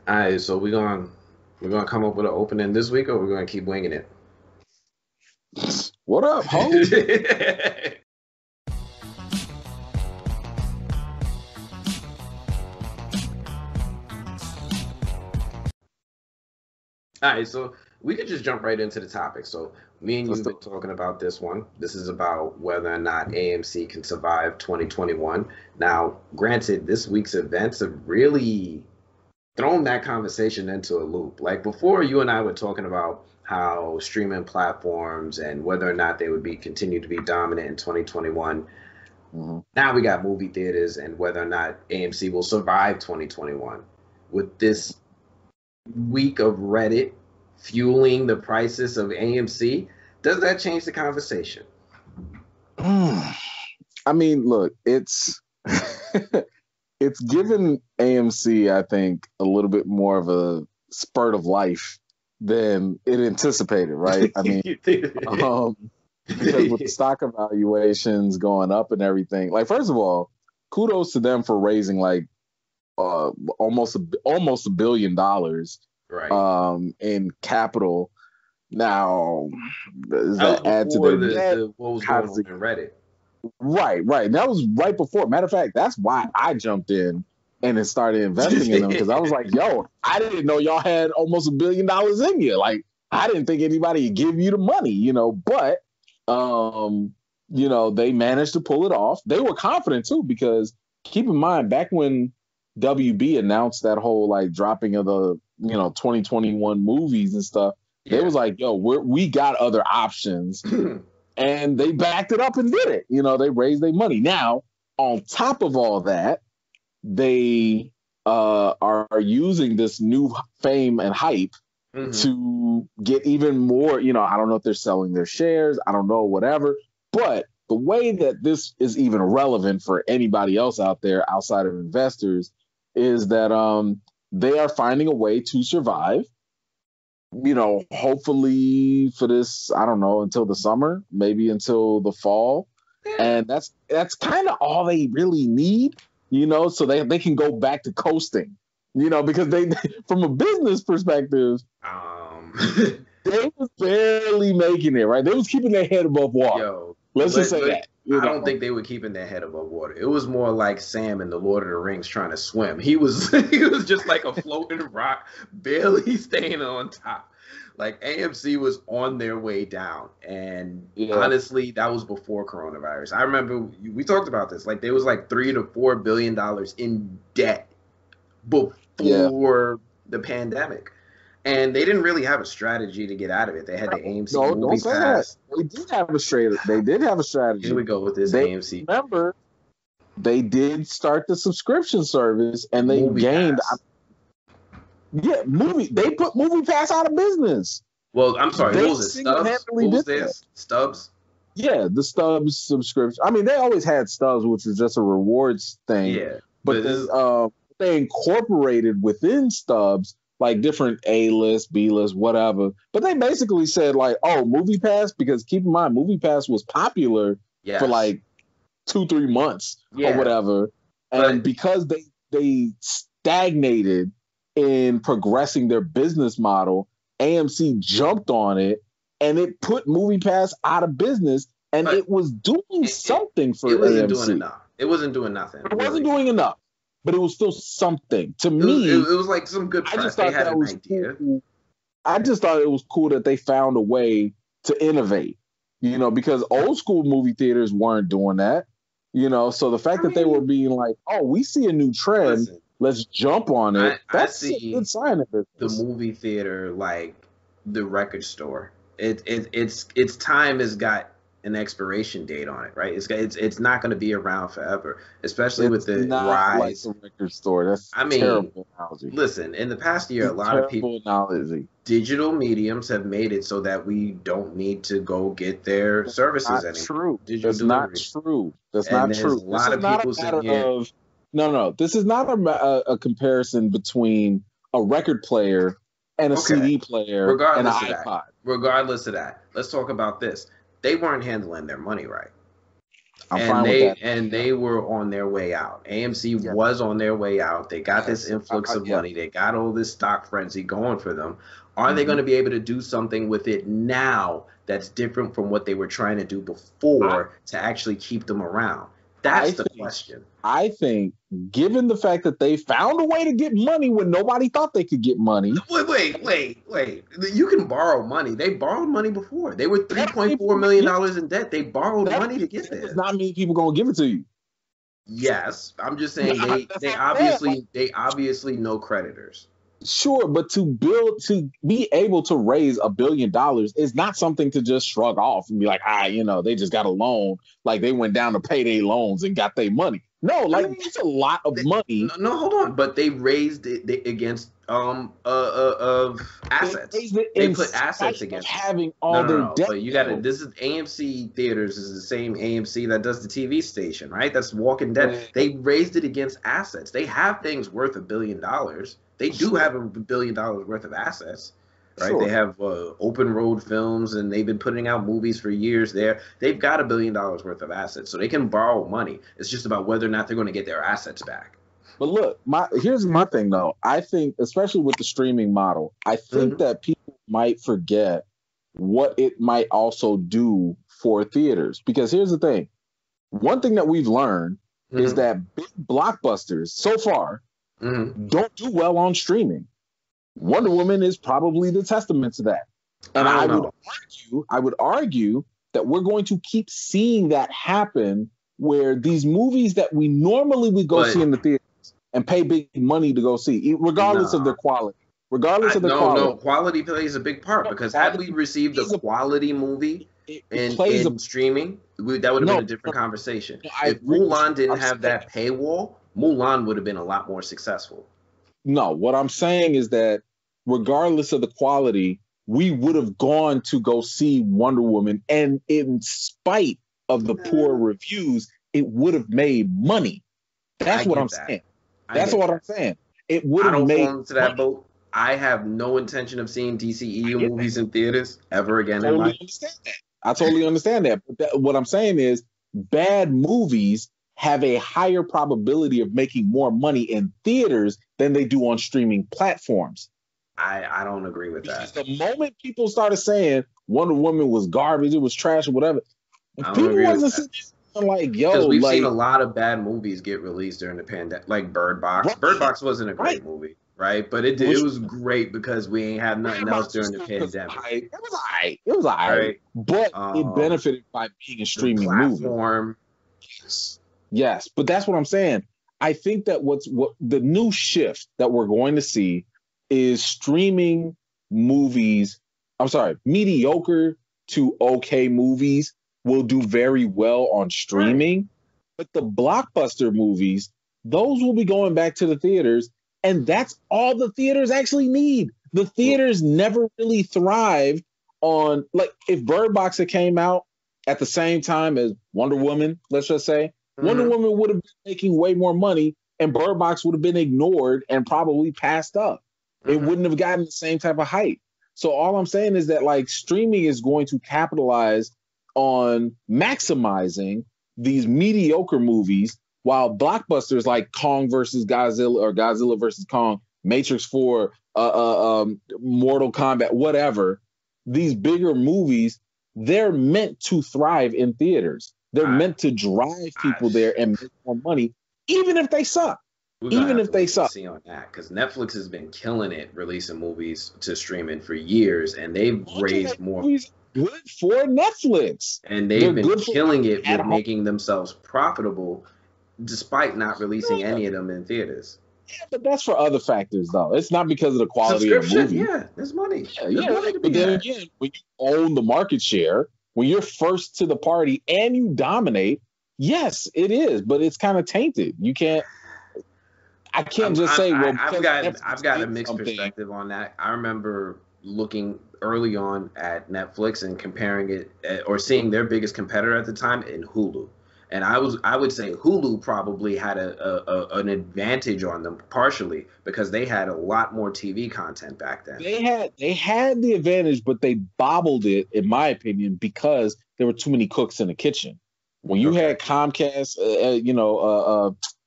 All right, so we're gonna come up with an opening this week, or we're gonna keep winging it. What up, ho? All right, so we could just jump right into the topic. So me and you Let's have do been it. talking about this one. This is about whether or not AMC can survive 2021. Now, granted, this week's events have really thrown that conversation into a loop. Like before, you and I were talking about how streaming platforms and whether or not they would be continue to be dominant in 2021. Mhm. Now we got movie theaters and whether or not AMC will survive 2021. With this week of Reddit fueling the prices of AMC, does that change the conversation? I mean, look, it's it's given AMC, I think, a little bit more of a spurt of life than it anticipated, right? I mean, um, because with the stock evaluations going up and everything, like first of all, kudos to them for raising like almost $1 billion Right. in capital. Now, does That was that add to before their the, debt? the what was How going does on it in Reddit. Right. That was right before. Matter of fact, that's why I jumped in and then started investing in them because I was like, yo, I didn't know y'all had almost $1 billion in you. Like, I didn't think anybody would give you the money, but um, they managed to pull it off. They were confident too, because keep in mind, back when WB announced that whole like dropping of the 2021 movies and stuff, they Yeah. was like, yo, we got other options, and they backed it up and did it. They raised their money. Now, on top of all that, they are using this new fame and hype Mhm. to get even more. I don't know if they're selling their shares. I don't know, whatever. But the way that this is even relevant for anybody else out there outside of investors is that they are finding a way to survive, hopefully for this, I don't know, until the summer, maybe until the fall. Yeah. And that's kind of all they really need, so they can go back to coasting, because they from a business perspective, Um, they was barely making it, right? They was keeping their head above water. yo, Let's just say that, I don't think they were keeping their head above water. It was more like Sam in the Lord of the Rings trying to swim. He was he was just like a floating rock, barely staying on top. Like AMC was on their way down, and Yeah, honestly, that was before coronavirus. I remember we talked about this. Like there was like $3 to $4 billion in debt yeah. before the pandemic. And they didn't really have a strategy to get out of it. They had the AMC No, don't Movie say that. Pass. They did have a Here we strategy. go with this They AMC remember they did start the subscription service, and they Movie gained. Pass. Yeah, they put Movie Pass out of business. Well, I'm sorry, what They was it? Stubbs? single-handedly What was did that. this? Stubbs? Yeah, the Stubbs subscription. I mean, they always had Stubbs, which was just a rewards thing, Yeah. but But this they incorporated within Stubbs like different A list, B list, whatever. But they basically said like, oh, Movie Pass, because keep in mind, Movie Pass was popular for yes. like 2-3 months or Yeah. whatever, and But because they stagnated in progressing their business model, AMC jumped on it and it put MoviePass out of business, and but it was doing it, it, something it for wasn't doing AMC. enough. It wasn't doing nothing, It wasn't really. doing enough, but it was still something. To It was it, me, it was like some good I just press. They thought had that an was idea. cool. I just thought it was cool that they found a way to innovate, because old school movie theaters weren't doing that, So the fact I that they were mean, being like, oh, we see a new trend, listen, let's jump on it, I that's a see good sign of the business. movie theater like the record store. Its time has got an expiration date on it, right? It's not going to be around forever, especially with It's the not like rise. the record store. That's I a mean, terrible analogy. listen, in the past year, a It's a lot of people terrible analogy. digital mediums have made it so that we don't need to go get their services Not anymore. true. Digital That's not delivery, true. That's and not there's true. a This lot is of not a people sitting matter here. of no. This is not a comparison between a record player and a Okay, CD player and an regardless of that, iPod. regardless of that, let's talk about this. They weren't handling their money right. I'm fine with that. And they were on their way out. AMC was on their way out. They got this influx of money. They got all this stock frenzy going for them. Are they going to be able to do something with it now that's different from what they were trying to do before to actually keep them around? That's the question. I think, given the fact that they found a way to get money when nobody thought they could get money. Wait. You can borrow money. They borrowed money before. They were $3.4 million in debt. They borrowed money to get there. There's not many people going to give it to you. Yes. I'm just saying they obviously know creditors. Sure, but to be able to raise $1 billion is not something to just shrug off and be like, they just got a loan, like they went down to pay their loans and got their money. No, it's a lot of money. No, hold on, but they raised it against assets. They put assets against having all their debt. But you got to. This is AMC Theaters. Is the same AMC that does the TV station, right? That's Walking Dead. They raised it against assets. They have things worth $1 billion. They do have $1 billion worth of assets, right? Sure. They have open road films, and they've been putting out movies for years there. They've got $1 billion worth of assets, so they can borrow money. It's just about whether or not they're going to get their assets back. But look, here's my thing, though. I think, especially with the streaming model, I think that people might forget what it might also do for theaters. Because here's the thing. One thing that we've learned is that big blockbusters, so far, don't do well on streaming. Wonder Woman is probably the testament to that. And I would argue that we're going to keep seeing that happen, where these movies that we normally would go see in the theaters and pay big money to go see, regardless of their quality. No, quality plays a big part, because had we received a quality movie in streaming, that would have been a different conversation. If Mulan didn't have that paywall, Mulan would have been a lot more successful. No, what I'm saying is that regardless of the quality, we would have gone to go see Wonder Woman, and in spite of the poor reviews, it would have made money. That's what I'm saying. That's what I'm saying. It would have made money. I don't fall into that boat. I have no intention of seeing DCEU movies in theaters ever again in life. I totally understand that. But what I'm saying is, bad movies have a higher probability of making more money in theaters than they do on streaming platforms. I don't agree with that. The moment people started saying Wonder Woman was garbage, it was trash or whatever, people wasn't sitting like, yo, because we've seen a lot of bad movies get released during the pandemic, like Bird Box. Right. Bird Box wasn't a great movie, right? But it was great because we ain't had nothing else during the pandemic. It was all right. But it benefited by being a streaming movie. Yes, but that's what I'm saying. I think that what the new shift that we're going to see is streaming movies. I'm sorry, mediocre to okay movies will do very well on streaming, but the blockbuster movies, those will be going back to the theaters, and that's all the theaters actually need. The theaters never really thrived on, like, if Bird Box had came out at the same time as Wonder Woman, let's just say, Wonder Woman would have been making way more money, and Bird Box would have been ignored and probably passed up. It wouldn't have gotten the same type of hype. So all I'm saying is that, like, streaming is going to capitalize on maximizing these mediocre movies, while blockbusters like Kong versus Godzilla or Godzilla versus Kong, Matrix 4, Mortal Kombat, whatever, these bigger movies, they're meant to thrive in theaters. They're meant to drive people there and make more money, even if they suck. Even if they suck. See on that, because Netflix has been killing it, releasing movies to streaming for years, and they've raised more. Good for Netflix, and they've been killing it with making themselves profitable, despite not releasing any of them in theaters. Yeah, but that's for other factors, though. It's not because of the quality of the movie. Yeah, there's money. But then again, when you own the market share, when you're first to the party and you dominate, yes, it is, but it's kind of tainted. You can't. I can't just say, well, I've got a mixed perspective on that. I remember looking early on at Netflix and comparing it, or seeing their biggest competitor at the time in Hulu. And I would say Hulu probably had an advantage on them, partially because they had a lot more TV content back then. They had the advantage, but they bobbled it, in my opinion, because there were too many cooks in the kitchen. When you had Comcast,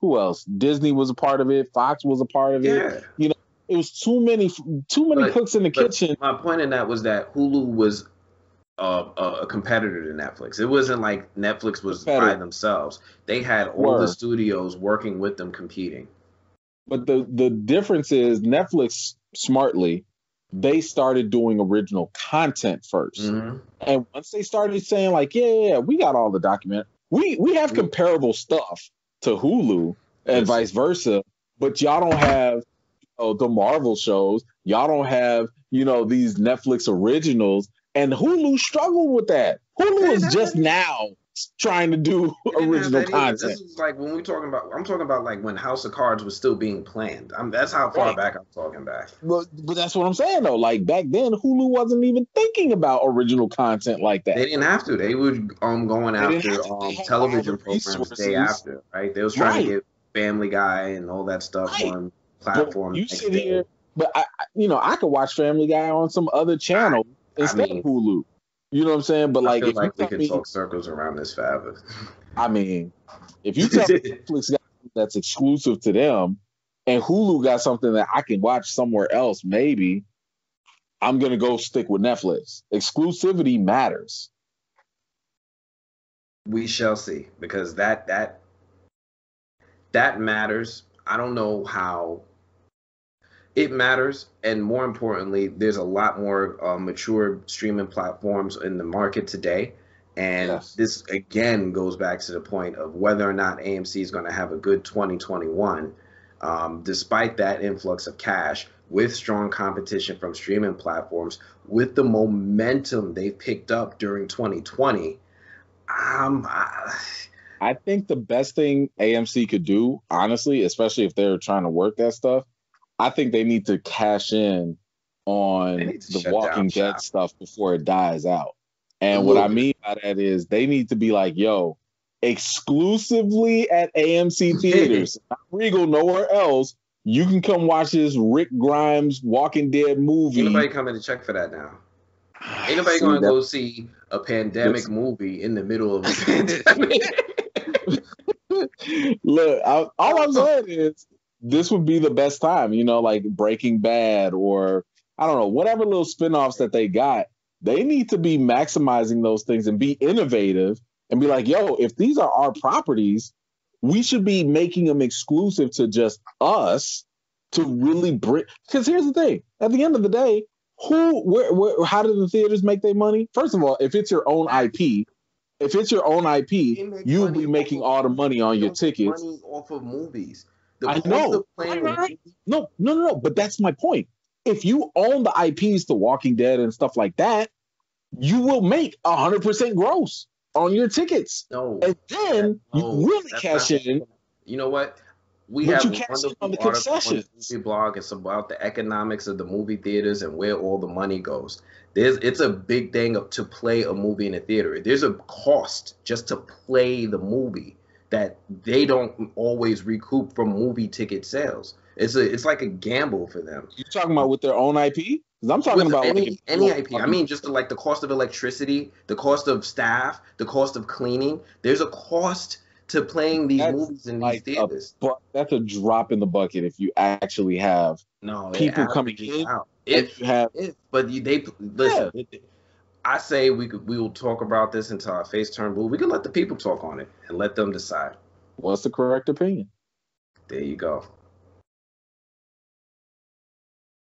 who else? Disney was a part of it. Fox was a part of it. Yeah. You know, it was too many cooks in the kitchen. My point in that was that Hulu was a competitor to Netflix. It wasn't like Netflix was by themselves. They had all the studios working with them competing. But the difference is Netflix smartly, they started doing original content first. Mm-hmm. And once they started saying like, yeah, we got all the document. We have comparable stuff to Hulu and vice versa, but y'all don't have the Marvel shows. Y'all don't have, these Netflix originals. And Hulu struggled with that. Hulu is just now trying to do original content. This is like when I'm talking about like when House of Cards was still being planned. That's how far back I'm talking back. But that's what I'm saying though. Like back then, Hulu wasn't even thinking about original content like that. They didn't have to. They were going after television programs the day after, right? They was trying to get Family Guy and all that stuff on platforms. You sit here, but I could watch Family Guy on some other channel instead of Hulu. You know what I'm saying? But like, I feel like we can talk circles around this forever. I mean, if you tell me Netflix got that's exclusive to them, and Hulu got something that I can watch somewhere else, maybe I'm gonna go stick with Netflix. Exclusivity matters. We shall see, because that matters. I don't know how. It matters, and more importantly, there's a lot more mature streaming platforms in the market today, and this again goes back to the point of whether or not AMC is going to have a good 2021, despite that influx of cash, with strong competition from streaming platforms, with the momentum they picked up during 2020. I think the best thing AMC could do, honestly, especially if they're trying to work that stuff, I think they need to cash in on the Walking Dead stuff before it dies out. And what I mean by that is they need to be like, yo, exclusively at AMC Theaters, not Regal, nowhere else. You can come watch this Rick Grimes Walking Dead movie. Ain't nobody coming to check for that now. Ain't nobody going to go see a pandemic movie in the middle of a pandemic. Look, all I'm saying is, this would be the best time, like Breaking Bad or, I don't know, whatever little spinoffs that they got. They need to be maximizing those things and be innovative and be like, yo, if these are our properties, we should be making them exclusive to just us to really bring. Because here's the thing. At the end of the day, how do the theaters make their money? First of all, if it's your own IP, you'll be making all the money on your tickets. Money off of movies. I know. No. But that's my point. If you own the IPs to Walking Dead and stuff like that, you will make 100% gross on your tickets. No. And then you really cash in. You know what? We have a wonderful article on the movie blog. It's about the economics of the movie theaters and where all the money goes. It's a big thing to play a movie in a theater. There's a cost just to play the movie that they don't always recoup from movie ticket sales. It's like a gamble for them. You talking about with their own IP? Because I'm talking about any IP. I mean, just like the cost of electricity, the cost of staff, the cost of cleaning. There's a cost to playing these movies in these theaters. But that's a drop in the bucket if you actually have people coming in. Listen. I say we will talk about this until our face turn blue. We can let the people talk on it and let them decide. What's the correct opinion? There you go.